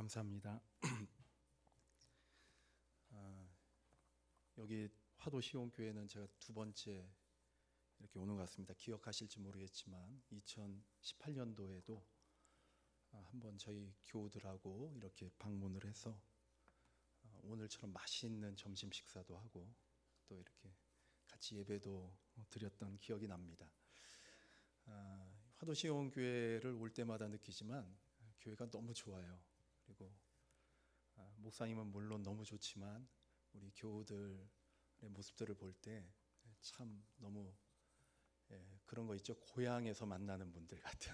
감사합니다. 여기 화도시온교회는 제가 두 번째 이렇게 오는 것 같습니다. 기억하실지 모르겠지만 2018년도에도 한번 저희 교우들하고 이렇게 방문을 해서 오늘처럼 맛있는 점심 식사도 하고 또 이렇게 같이 예배도 드렸던 기억이 납니다. 화도시온교회를 올 때마다 느끼지만 교회가 너무 좋아요. 그리고 목사님은 물론 너무 좋지만 우리 교우들의 모습들을 볼 때 참 너무 그런 거 있죠. 고향에서 만나는 분들 같은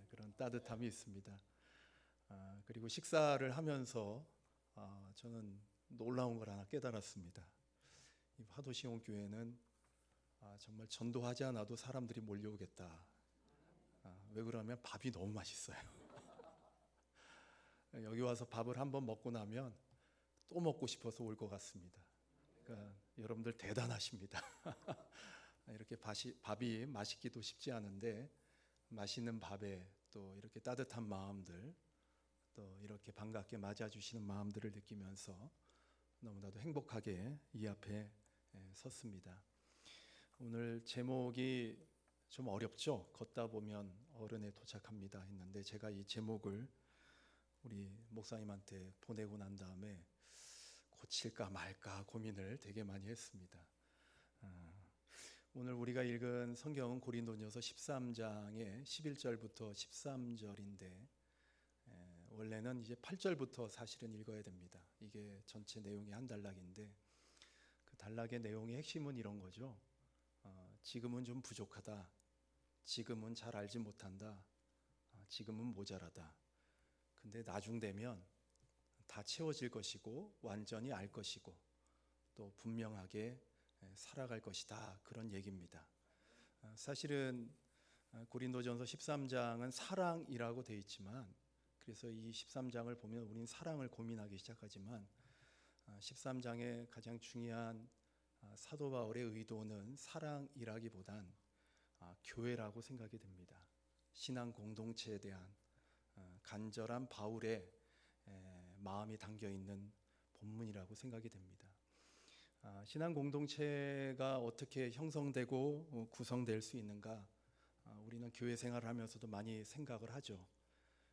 그런 따뜻함이 있습니다. 그리고 식사를 하면서 저는 놀라운 걸 하나 깨달았습니다. 이 화도시온교회는 정말 전도하지 않아도 사람들이 몰려오겠다. 왜 그러면 밥이 너무 맛있어요. 여기 와서 밥을 한번 먹고 나면 또 먹고 싶어서 올 것 같습니다. 그러니까 여러분들 대단하십니다. 이렇게 밥이 맛있기도 쉽지 않은데 맛있는 밥에 또 이렇게 따뜻한 마음들, 또 이렇게 반갑게 맞아주시는 마음들을 느끼면서 너무나도 행복하게 이 앞에 섰습니다. 오늘 제목이 좀 어렵죠? 걷다 보면 어른에 도착합니다 했는데 제가 이 제목을 우리 목사님한테 보내고 난 다음에 고칠까 말까 고민을 되게 많이 했습니다. 오늘 우리가 읽은 성경은 고린도전서 13장의 11절부터 13절인데 원래는 이제 8절부터 사실은 읽어야 됩니다. 이게 전체 내용이 한 단락인데 그 단락의 내용의 핵심은 이런 거죠. 지금은 좀 부족하다. 지금은 잘 알지 못한다. 지금은 모자라다. 근데 나중 되면 다 채워질 것이고 완전히 알 것이고 또 분명하게 살아갈 것이다. 그런 얘기입니다. 사실은 고린도전서 13장은 사랑이라고 되어 있지만 그래서 이 13장을 보면 우리는 사랑을 고민하기 시작하지만 13장의 가장 중요한 사도 바울의 의도는 사랑이라기보단 교회라고 생각이 됩니다. 신앙 공동체에 대한 간절한 바울의 마음이 담겨 있는 본문이라고 생각이 됩니다. 신앙 공동체가 어떻게 형성되고 구성될 수 있는가? 우리는 교회 생활을 하면서도 많이 생각을 하죠.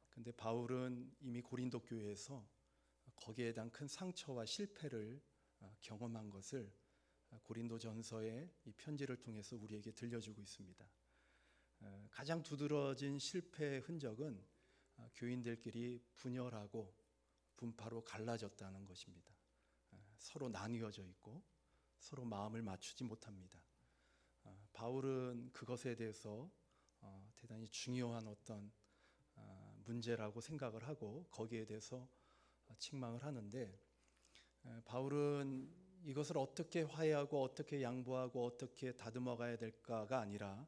근데 바울은 이미 고린도 교회에서 거기에 대한 큰 상처와 실패를 경험한 것을 고린도전서의 이 편지를 통해서 우리에게 들려주고 있습니다. 가장 두드러진 실패의 흔적은 교인들끼리 분열하고 분파로 갈라졌다는 것입니다. 서로 나뉘어져 있고 서로 마음을 맞추지 못합니다. 바울은 그것에 대해서 대단히 중요한 어떤 문제라고 생각을 하고 거기에 대해서 책망을 하는데 바울은 이것을 어떻게 화해하고 어떻게 양보하고 어떻게 다듬어 가야 될까가 아니라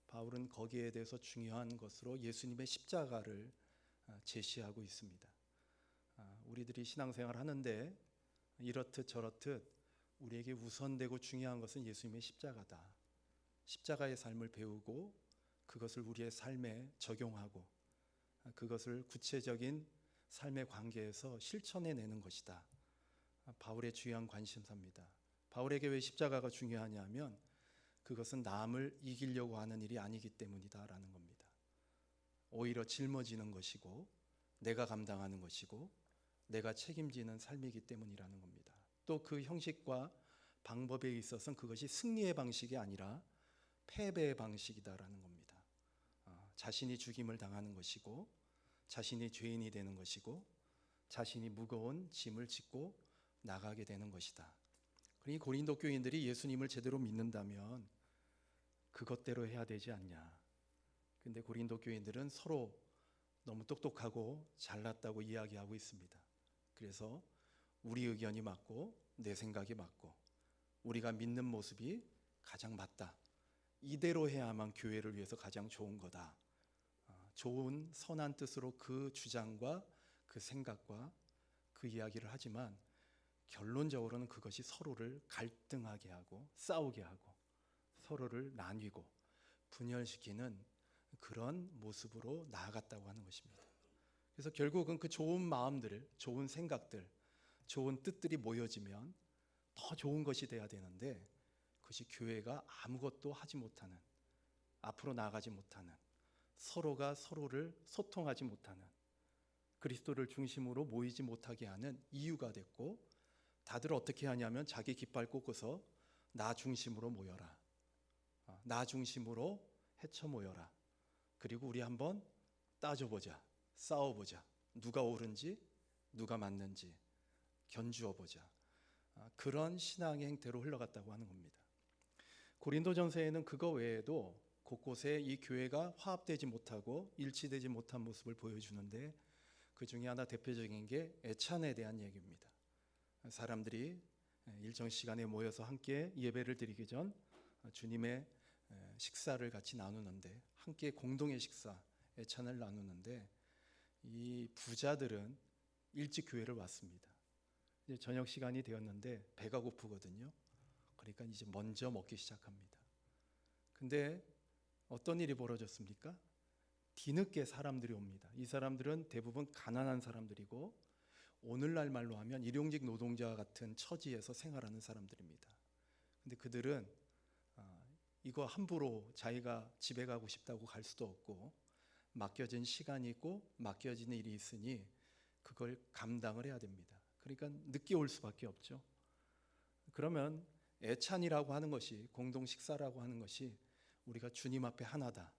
바울은 거기에 대해서 중요한 것으로 예수님의 십자가를 제시하고 있습니다. 우리들이 신앙생활 하는데 이렇듯 저렇듯 우리에게 우선되고 중요한 것은 예수님의 십자가다. 십자가의 삶을 배우고 그것을 우리의 삶에 적용하고 그것을 구체적인 삶의 관계에서 실천해내는 것이다. 바울의 중요한 관심사입니다. 바울에게 왜 십자가가 중요하냐면 그것은 남을 이기려고 하는 일이 아니기 때문이다라는 겁니다. 오히려 짊어지는 것이고 내가 감당하는 것이고 내가 책임지는 삶이기 때문이라는 겁니다. 또 그 형식과 방법에 있어서는 그것이 승리의 방식이 아니라 패배의 방식이다라는 겁니다. 자신이 죽임을 당하는 것이고 자신이 죄인이 되는 것이고 자신이 무거운 짐을 짓고 나가게 되는 것이다. 그러니 고린도 교인들이 예수님을 제대로 믿는다면 그것대로 해야 되지 않냐. 근데 고린도 교인들은 서로 너무 똑똑하고 잘났다고 이야기하고 있습니다. 그래서 우리 의견이 맞고 내 생각이 맞고 우리가 믿는 모습이 가장 맞다. 이대로 해야만 교회를 위해서 가장 좋은 거다. 좋은 선한 뜻으로 그 주장과 그 생각과 그 이야기를 하지만 결론적으로는 그것이 서로를 갈등하게 하고 싸우게 하고 서로를 나뉘고 분열시키는 그런 모습으로 나아갔다고 하는 것입니다. 그래서 결국은 그 좋은 마음들, 좋은 생각들, 좋은 뜻들이 모여지면 더 좋은 것이 돼야 되는데, 그것이 교회가 아무것도 하지 못하는, 앞으로 나아가지 못하는, 서로가 서로를 소통하지 못하는, 그리스도를 중심으로 모이지 못하게 하는 이유가 됐고, 다들 어떻게 하냐면 자기 깃발 꽂고서 나 중심으로 모여라, 나 중심으로 헤쳐 모여라, 그리고 우리 한번 따져보자, 싸워보자, 누가 옳은지 누가 맞는지 견주어보자, 그런 신앙의 행태로 흘러갔다고 하는 겁니다. 고린도전서에는 그거 외에도 곳곳에 이 교회가 화합되지 못하고 일치되지 못한 모습을 보여주는데, 그 중에 하나 대표적인 게 애찬에 대한 얘기입니다. 사람들이 일정 시간에 모여서 함께 예배를 드리기 전 주님의 식사를 같이 나누는데, 함께 공동의 식사, 애찬을 나누는데, 이 부자들은 일찍 교회를 왔습니다. 이제 저녁 시간이 되었는데 배가 고프거든요. 그러니까 이제 먼저 먹기 시작합니다. 근데 어떤 일이 벌어졌습니까? 뒤늦게 사람들이 옵니다. 이 사람들은 대부분 가난한 사람들이고, 오늘날 말로 하면 일용직 노동자 같은 처지에서 생활하는 사람들입니다. 근데 그들은 이거 함부로 자기가 집에 가고 싶다고 갈 수도 없고, 맡겨진 시간이 있고 맡겨진 일이 있으니 그걸 감당을 해야 됩니다. 그러니까 늦게 올 수밖에 없죠. 그러면 애찬이라고 하는 것이, 공동 식사라고 하는 것이 우리가 주님 앞에 하나다,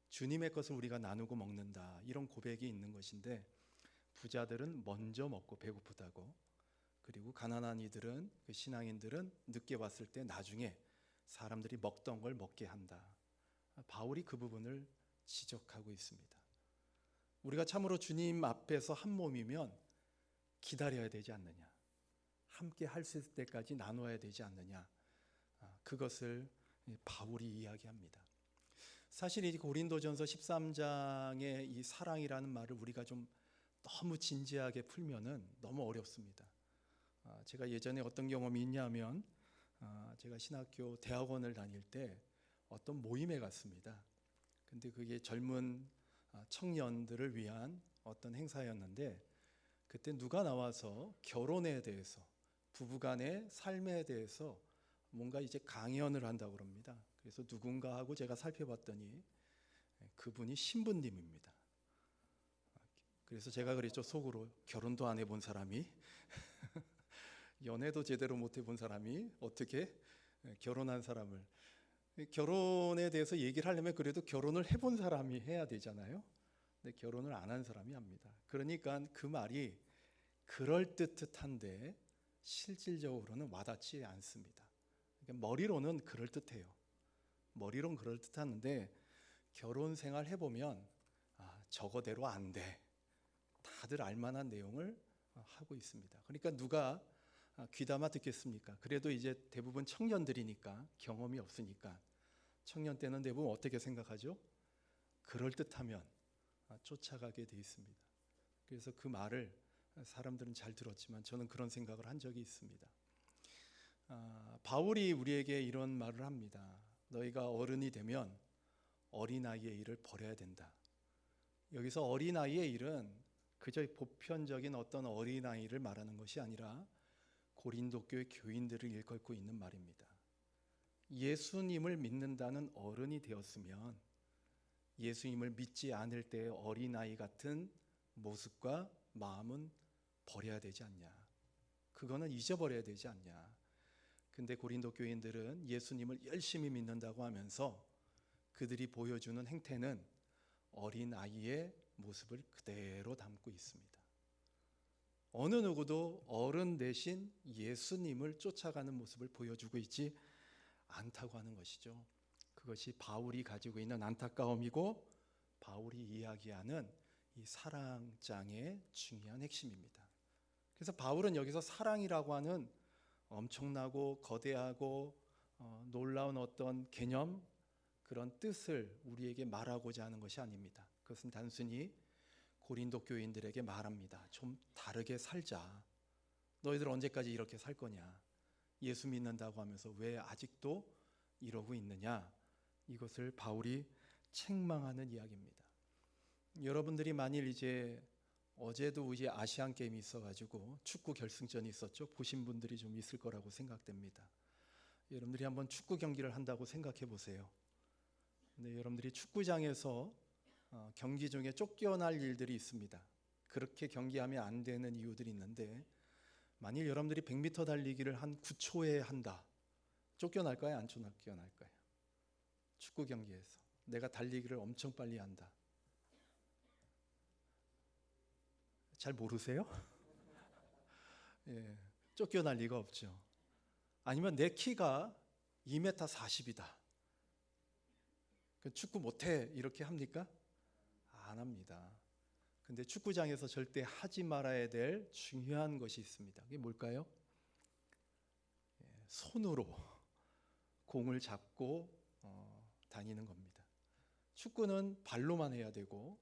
주님의 것을 우리가 나누고 먹는다, 이런 고백이 있는 것인데, 부자들은 먼저 먹고 배고프다고, 그리고 가난한 이들은, 그 신앙인들은 늦게 왔을 때 나중에 사람들이 먹던 걸 먹게 한다. 바울이 그 부분을 지적하고 있습니다. 우리가 참으로 주님 앞에서 한 몸이면 기다려야 되지 않느냐, 함께 할 수 있을 때까지 나눠야 되지 않느냐, 그것을 바울이 이야기합니다. 사실 이 고린도전서 13장의 이 사랑이라는 말을 우리가 좀 너무 진지하게 풀면은 너무 어렵습니다. 제가 예전에 어떤 경험이 있냐면, 제가 신학교 대학원을 다닐 때 어떤 모임에 갔습니다. 근데 그게 젊은 청년들을 위한 어떤 행사였는데, 그때 누가 나와서 결혼에 대해서, 부부간의 삶에 대해서 뭔가 이제 강연을 한다고 그럽니다. 그래서 누군가 하고 제가 살펴봤더니 그분이 신부님입니다. 그래서 제가 그랬죠, 속으로. 결혼도 안 해본 사람이 연애도 제대로 못 해본 사람이 어떻게 결혼한 사람을, 결혼에 대해서 얘기를 하려면 그래도 결혼을 해본 사람이 해야 되잖아요. 근데 결혼을 안 한 사람이 합니다. 그러니까 그 말이 그럴듯한데 실질적으로는 와닿지 않습니다. 그러니까 머리로는 그럴듯해요. 머리로는 그럴듯한데 결혼 생활 해보면 저거대로 안 돼. 다들 알만한 내용을 하고 있습니다. 그러니까 누가 귀담아 듣겠습니까? 그래도 이제 대부분 청년들이니까, 경험이 없으니까, 청년 때는 대부분 어떻게 생각하죠? 그럴듯하면 쫓아가게 돼 있습니다. 그래서 그 말을 사람들은 잘 들었지만 저는 그런 생각을 한 적이 있습니다. 바울이 우리에게 이런 말을 합니다. 너희가 어른이 되면 어린아이의 일을 버려야 된다. 여기서 어린아이의 일은 그저 보편적인 어떤 어린아이를 말하는 것이 아니라 고린도 교회 교인들을 일컫고 있는 말입니다. 예수님을 믿는다는 어른이 되었으면 예수님을 믿지 않을 때의 어린아이 같은 모습과 마음은 버려야 되지 않냐, 그거는 잊어버려야 되지 않냐. 근데 고린도 교인들은 예수님을 열심히 믿는다고 하면서 그들이 보여주는 행태는 어린아이의 모습을 그대로 담고 있습니다. 어느 누구도 어른 대신 예수님을 쫓아가는 모습을 보여주고 있지 않다고 하는 것이죠. 그것이 바울이 가지고 있는 안타까움이고, 바울이 이야기하는 이 사랑장의 중요한 핵심입니다. 그래서 바울은 여기서 사랑이라고 하는 엄청나고 거대하고 놀라운 어떤 개념, 그런 뜻을 우리에게 말하고자 하는 것이 아닙니다. 그것은 단순히 고린도 교인들에게 말합니다. 좀 다르게 살자. 너희들 언제까지 이렇게 살 거냐? 예수 믿는다고 하면서 왜 아직도 이러고 있느냐? 이것을 바울이 책망하는 이야기입니다. 여러분들이 만일 이제 어제도 우리 아시안 게임이 있어가지고 축구 결승전이 있었죠. 보신 분들이 좀 있을 거라고 생각됩니다. 여러분들이 한번 축구 경기를 한다고 생각해 보세요. 근데 여러분들이 축구장에서 경기 중에 쫓겨날 일들이 있습니다. 그렇게 경기하면 안 되는 이유들이 있는데, 만일 여러분들이 100m 달리기를 한 9초에 한다. 쫓겨날까요? 안 쫓겨날까요? 축구 경기에서 내가 달리기를 엄청 빨리 한다. 잘 모르세요? 예, 쫓겨날 리가 없죠. 아니면 내 키가 2m 40이다. 축구 못해 이렇게 합니까? 안 합니다. 근데 축구장에서 절대 하지 말아야 될 중요한 것이 있습니다. 그게 뭘까요? 손으로 공을 잡고 다니는 겁니다. 축구는 발로만 해야 되고,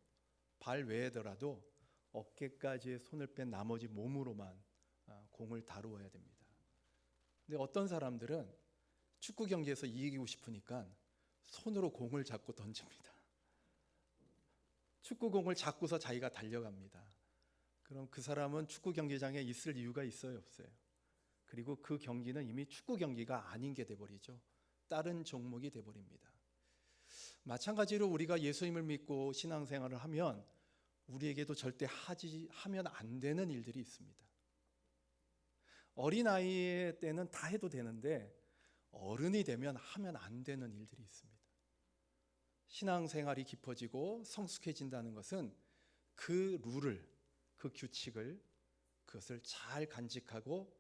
발 외에더라도 어깨까지의 손을 뺀 나머지 몸으로만 공을 다루어야 됩니다. 근데 어떤 사람들은 축구 경기에서 이기고 싶으니까 손으로 공을 잡고 던집니다. 축구공을 잡고서 자기가 달려갑니다. 그럼 그 사람은 축구 경기장에 있을 이유가 있어요, 없어요? 그리고 그 경기는 이미 축구 경기가 아닌 게 돼버리죠. 다른 종목이 돼버립니다. 마찬가지로 우리가 예수님을 믿고 신앙생활을 하면 우리에게도 절대 하면 안 되는 일들이 있습니다. 어린아이 때는 다 해도 되는데 어른이 되면 하면 안 되는 일들이 있습니다. 신앙생활이 깊어지고 성숙해진다는 것은 그 룰을, 그 규칙을, 그것을 잘 간직하고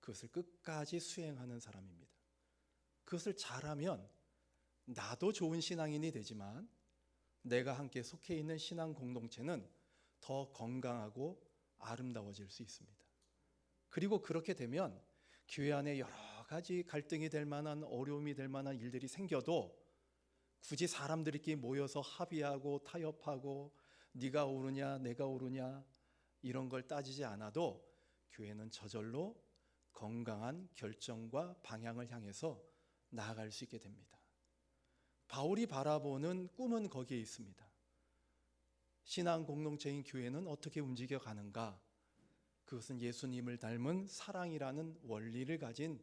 그것을 끝까지 수행하는 사람입니다. 그것을 잘하면 나도 좋은 신앙인이 되지만 내가 함께 속해 있는 신앙 공동체는 더 건강하고 아름다워질 수 있습니다. 그리고 그렇게 되면 교회 안에 여러 가지 갈등이 될 만한, 어려움이 될 만한 일들이 생겨도 굳이 사람들끼리 모여서 합의하고 타협하고 네가 옳으냐 내가 옳으냐 이런 걸 따지지 않아도 교회는 저절로 건강한 결정과 방향을 향해서 나아갈 수 있게 됩니다. 바울이 바라보는 꿈은 거기에 있습니다. 신앙 공동체인 교회는 어떻게 움직여 가는가? 그것은 예수님을 닮은 사랑이라는 원리를 가진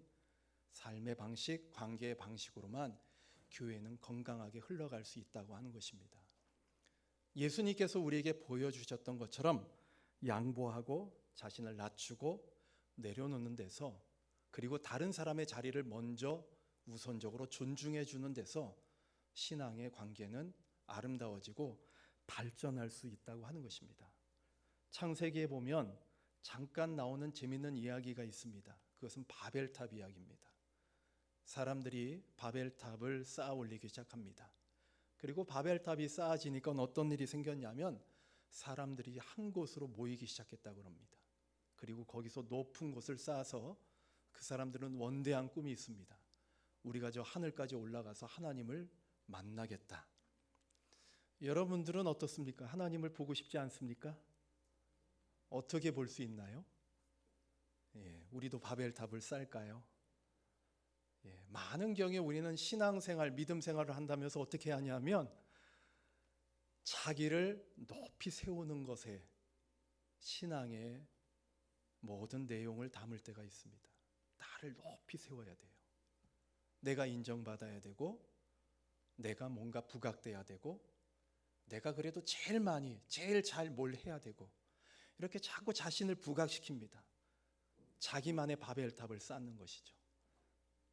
삶의 방식, 관계의 방식으로만 교회는 건강하게 흘러갈 수 있다고 하는 것입니다. 예수님께서 우리에게 보여주셨던 것처럼 양보하고 자신을 낮추고 내려놓는 데서, 그리고 다른 사람의 자리를 먼저 우선적으로 존중해 주는 데서 신앙의 관계는 아름다워지고 발전할 수 있다고 하는 것입니다. 창세기에 보면 잠깐 나오는 재미있는 이야기가 있습니다. 그것은 바벨탑 이야기입니다. 사람들이 바벨탑을 쌓아 올리기 시작합니다. 그리고 바벨탑이 쌓아지니까 어떤 일이 생겼냐면 사람들이 한 곳으로 모이기 시작했다고 합니다. 그리고 거기서 높은 곳을 쌓아서 그 사람들은 원대한 꿈이 있습니다. 우리가 저 하늘까지 올라가서 하나님을 만나겠다. 여러분들은 어떻습니까? 하나님을 보고 싶지 않습니까? 어떻게 볼 수 있나요? 우리도 바벨탑을 쌓을까요? 많은 경우에 우리는 신앙생활, 믿음생활을 한다면서 어떻게 하냐면 자기를 높이 세우는 것에 신앙의 모든 내용을 담을 때가 있습니다. 나를 높이 세워야 돼요. 내가 인정받아야 되고, 내가 뭔가 부각돼야 되고, 내가 그래도 제일 많이, 제일 잘 뭘 해야 되고, 이렇게 자꾸 자신을 부각시킵니다. 자기만의 바벨탑을 쌓는 것이죠.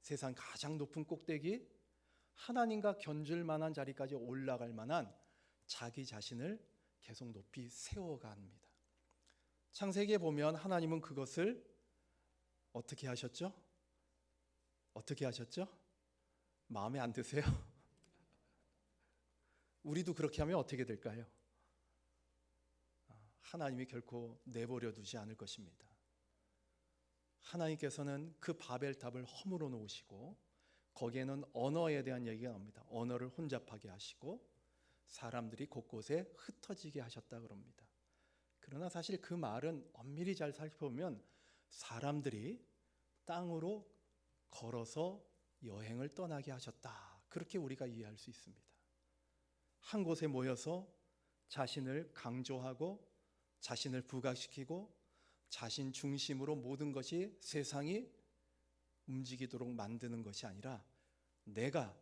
세상 가장 높은 꼭대기, 하나님과 견줄 만한 자리까지 올라갈 만한 자기 자신을 계속 높이 세워갑니다. 창세기에 보면 하나님은 그것을 어떻게 하셨죠? 어떻게 하셨죠? 마음에 안 드세요? 우리도 그렇게 하면 어떻게 될까요? 하나님이 결코 내버려 두지 않을 것입니다. 하나님께서는 그 바벨탑을 허물어 놓으시고 거기에는 언어에 대한 얘기가 나옵니다. 언어를 혼잡하게 하시고 사람들이 곳곳에 흩어지게 하셨다 그럽니다. 그러나 사실 그 말은 엄밀히 잘 살펴보면 사람들이 땅으로 걸어서 여행을 떠나게 하셨다. 그렇게 우리가 이해할 수 있습니다. 한 곳에 모여서 자신을 강조하고 자신을 부각시키고 자신 중심으로 모든 것이 세상이 움직이도록 만드는 것이 아니라 내가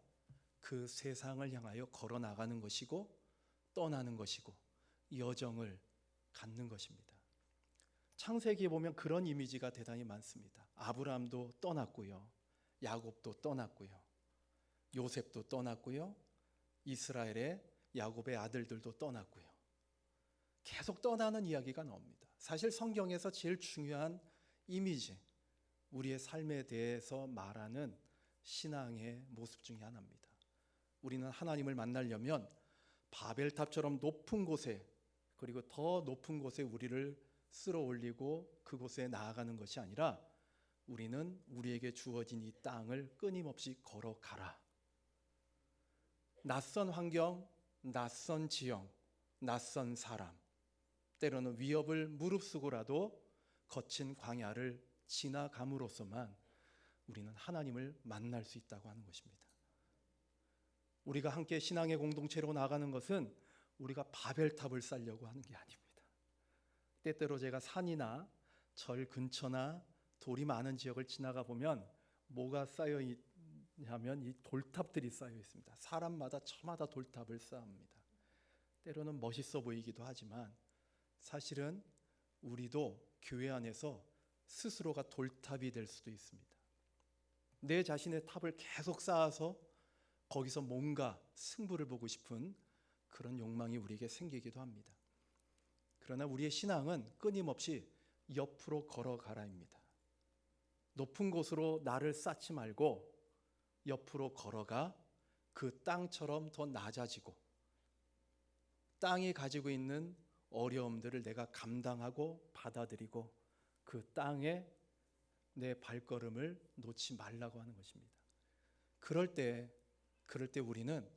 그 세상을 향하여 걸어 나가는 것이고 떠나는 것이고 여정을 갖는 것입니다. 창세기에 보면 그런 이미지가 대단히 많습니다. 아브라함도 떠났고요, 야곱도 떠났고요, 요셉도 떠났고요, 이스라엘의 야곱의 아들들도 떠났고요. 계속 떠나는 이야기가 나옵니다. 사실 성경에서 제일 중요한 이미지, 우리의 삶에 대해서 말하는 신앙의 모습 중에 하나입니다. 우리는 하나님을 만나려면 바벨탑처럼 높은 곳에, 그리고 더 높은 곳에 우리를 쓸어 올리고 그곳에 나아가는 것이 아니라 우리는 우리에게 주어진 이 땅을 끊임없이 걸어가라. 낯선 환경, 낯선 지형, 낯선 사람, 때로는 위협을 무릅쓰고라도 거친 광야를 지나감으로써만 우리는 하나님을 만날 수 있다고 하는 것입니다. 우리가 함께 신앙의 공동체로 나가는 것은 우리가 바벨탑을 쌓으려고 하는 게 아닙니다. 때때로 제가 산이나 절 근처나 돌이 많은 지역을 지나가 보면 뭐가 쌓여 있냐면 이 돌탑들이 쌓여 있습니다. 사람마다 저마다 돌탑을 쌓습니다. 때로는 멋있어 보이기도 하지만 사실은 우리도 교회 안에서 스스로가 돌탑이 될 수도 있습니다. 내 자신의 탑을 계속 쌓아서 거기서 뭔가 승부를 보고 싶은 그런 욕망이 우리에게 생기기도 합니다. 그러나 우리의 신앙은 끊임없이 옆으로 걸어가라입니다. 높은 곳으로 나를 쌓지 말고 옆으로 걸어가 그 땅처럼 더 낮아지고 땅이 가지고 있는 어려움들을 내가 감당하고 받아들이고 그 땅에 내 발걸음을 놓지 말라고 하는 것입니다. 그럴 때 우리는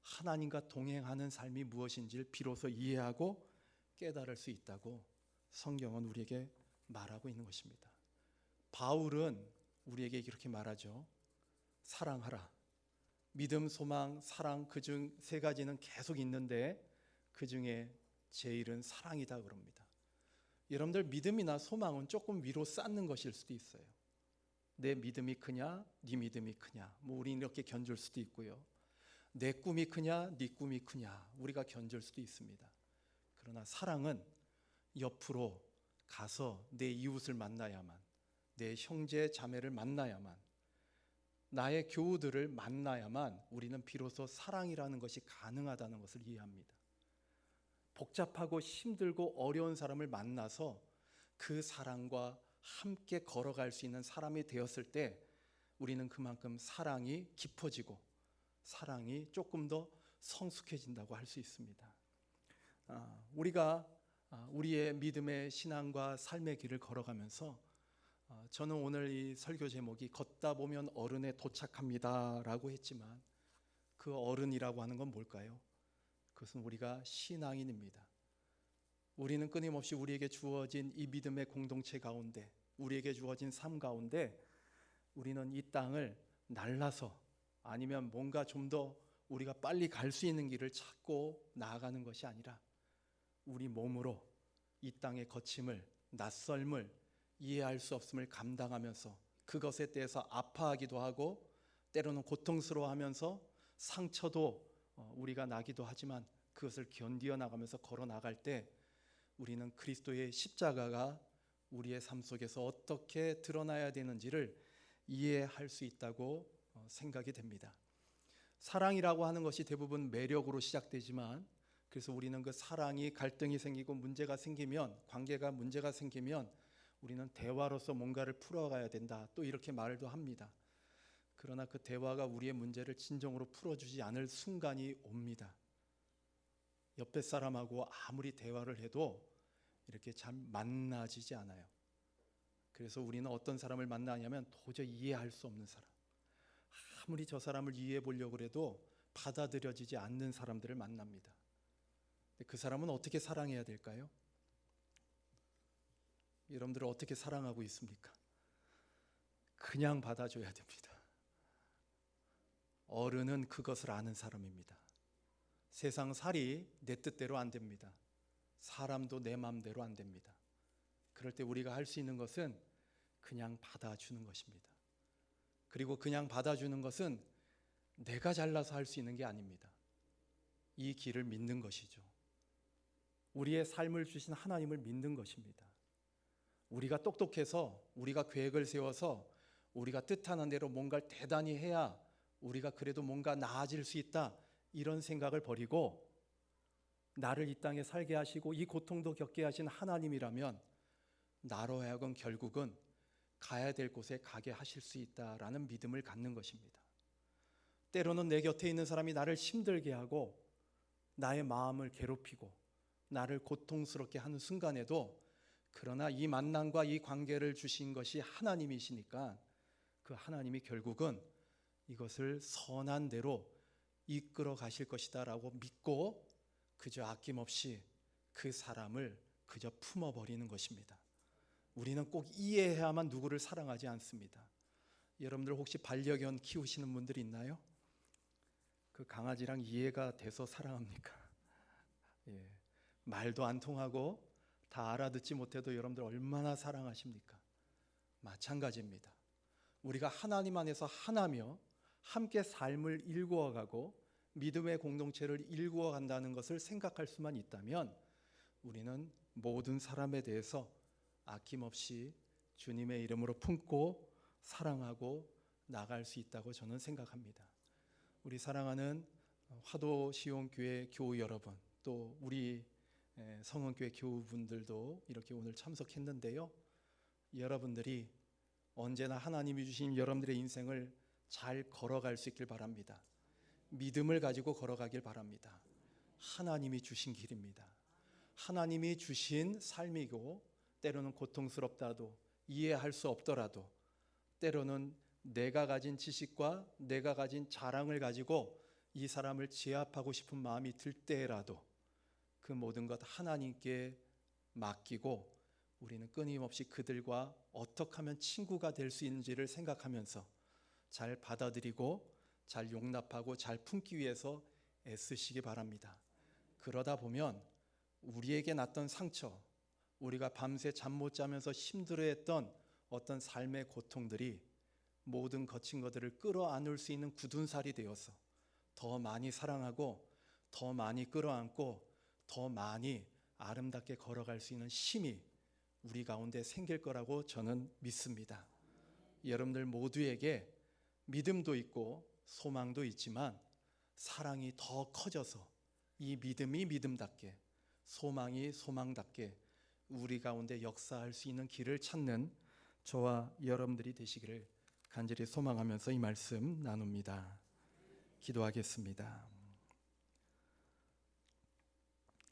하나님과 동행하는 삶이 무엇인지를 비로소 이해하고 깨달을 수 있다고 성경은 우리에게 말하고 있는 것입니다. 바울은 우리에게 이렇게 말하죠. 사랑하라. 믿음, 소망, 사랑, 그중 세 가지는 계속 있는데 그 중에 제일은 사랑이다 그럽니다. 여러분들 믿음이나 소망은 조금 위로 쌓는 것일 수도 있어요. 내 믿음이 크냐, 네 믿음이 크냐, 우리는 이렇게 견줄 수도 있고요. 내 꿈이 크냐, 네 꿈이 크냐, 우리가 견줄 수도 있습니다. 그러나 사랑은 옆으로 가서 내 이웃을 만나야만, 내 형제 자매를 만나야만, 나의 교우들을 만나야만 우리는 비로소 사랑이라는 것이 가능하다는 것을 이해합니다. 복잡하고 힘들고 어려운 사람을 만나서 그 사랑과 함께 걸어갈 수 있는 사람이 되었을 때 우리는 그만큼 사랑이 깊어지고 사랑이 조금 더 성숙해진다고 할 수 있습니다. 우리가 우리의 믿음의 신앙과 삶의 길을 걸어가면서 저는 오늘 이 설교 제목이 걷다 보면 어른에 도착합니다 라고 했지만 그 어른이라고 하는 건 뭘까요? 그것은 우리가 신앙인입니다. 우리는 끊임없이 우리에게 주어진 이 믿음의 공동체 가운데, 우리에게 주어진 삶 가운데 우리는 이 땅을 날라서 아니면 뭔가 좀 더 우리가 빨리 갈 수 있는 길을 찾고 나아가는 것이 아니라 우리 몸으로 이 땅의 거침을, 낯설음을, 이해할 수 없음을 감당하면서 그것에 대해서 아파하기도 하고 때로는 고통스러워하면서 상처도 우리가 나기도 하지만 그것을 견디어 나가면서 걸어 나갈 때 우리는 그리스도의 십자가가 우리의 삶 속에서 어떻게 드러나야 되는지를 이해할 수 있다고 생각이 됩니다. 사랑이라고 하는 것이 대부분 매력으로 시작되지만 그래서 우리는 그 사랑이 갈등이 생기고 문제가 생기면, 관계가 문제가 생기면 우리는 대화로서 뭔가를 풀어가야 된다 또 이렇게 말도 합니다. 그러나 그 대화가 우리의 문제를 진정으로 풀어주지 않을 순간이 옵니다. 옆에 사람하고 아무리 대화를 해도 이렇게 잘 만나지지 않아요. 그래서 우리는 어떤 사람을 만나냐면 도저히 이해할 수 없는 사람, 아무리 저 사람을 이해해 보려고 해도 받아들여지지 않는 사람들을 만납니다. 그 사람은 어떻게 사랑해야 될까요? 여러분들은 어떻게 사랑하고 있습니까? 그냥 받아줘야 됩니다. 어른은 그것을 아는 사람입니다. 세상 살이 내 뜻대로 안 됩니다. 사람도 내 마음대로 안 됩니다. 그럴 때 우리가 할 수 있는 것은 그냥 받아주는 것입니다. 그리고 그냥 받아주는 것은 내가 잘나서 할 수 있는 게 아닙니다. 이 길을 믿는 것이죠. 우리의 삶을 주신 하나님을 믿는 것입니다. 우리가 똑똑해서, 우리가 계획을 세워서, 우리가 뜻하는 대로 뭔가를 대단히 해야 우리가 그래도 뭔가 나아질 수 있다, 이런 생각을 버리고 나를 이 땅에 살게 하시고 이 고통도 겪게 하신 하나님이라면 나로 하여금 결국은 가야 될 곳에 가게 하실 수 있다라는 믿음을 갖는 것입니다. 때로는 내 곁에 있는 사람이 나를 힘들게 하고 나의 마음을 괴롭히고 나를 고통스럽게 하는 순간에도, 그러나 이 만남과 이 관계를 주신 것이 하나님이시니까 그 하나님이 결국은 이것을 선한 대로 이끌어 가실 것이다 라고 믿고 그저 아낌없이 그 사람을 그저 품어버리는 것입니다. 우리는 꼭 이해해야만 누구를 사랑하지 않습니다. 여러분들 혹시 반려견 키우시는 분들 있나요? 그 강아지랑 이해가 돼서 사랑합니까? 예. 말도 안 통하고 다 알아듣지 못해도 여러분들 얼마나 사랑하십니까? 마찬가지입니다. 우리가 하나님 안에서 하나며 함께 삶을 일구어가고 믿음의 공동체를 일구어간다는 것을 생각할 수만 있다면 우리는 모든 사람에 대해서 아낌없이 주님의 이름으로 품고 사랑하고 나갈 수 있다고 저는 생각합니다. 우리 사랑하는 화도시온교회 교우 여러분, 또 우리 성원교회 교우분들도 이렇게 오늘 참석했는데요, 여러분들이 언제나 하나님이 주신 여러분들의 인생을 잘 걸어갈 수 있길 바랍니다. 믿음을 가지고 걸어가길 바랍니다. 하나님이 주신 길입니다. 하나님이 주신 삶이고, 때로는 고통스럽다도, 이해할 수 없더라도, 때로는 내가 가진 지식과 내가 가진 자랑을 가지고 이 사람을 제압하고 싶은 마음이 들 때라도 그 모든 것 하나님께 맡기고 우리는 끊임없이 그들과 어떻게 하면 친구가 될 수 있는지를 생각하면서 잘 받아들이고 잘 용납하고 잘 품기 위해서 애쓰시기 바랍니다. 그러다 보면 우리에게 났던 상처, 우리가 밤새 잠 못 자면서 힘들어했던 어떤 삶의 고통들이 모든 거친 것들을 끌어안을 수 있는 굳은 살이 되어서 더 많이 사랑하고 더 많이 끌어안고 더 많이 아름답게 걸어갈 수 있는 힘이 우리 가운데 생길 거라고 저는 믿습니다. 여러분들 모두에게 믿음도 있고 소망도 있지만 사랑이 더 커져서 이 믿음이 믿음답게, 소망이 소망답게 우리 가운데 역사할 수 있는 길을 찾는 저와 여러분들이 되시기를 간절히 소망하면서 이 말씀 나눕니다. 기도하겠습니다.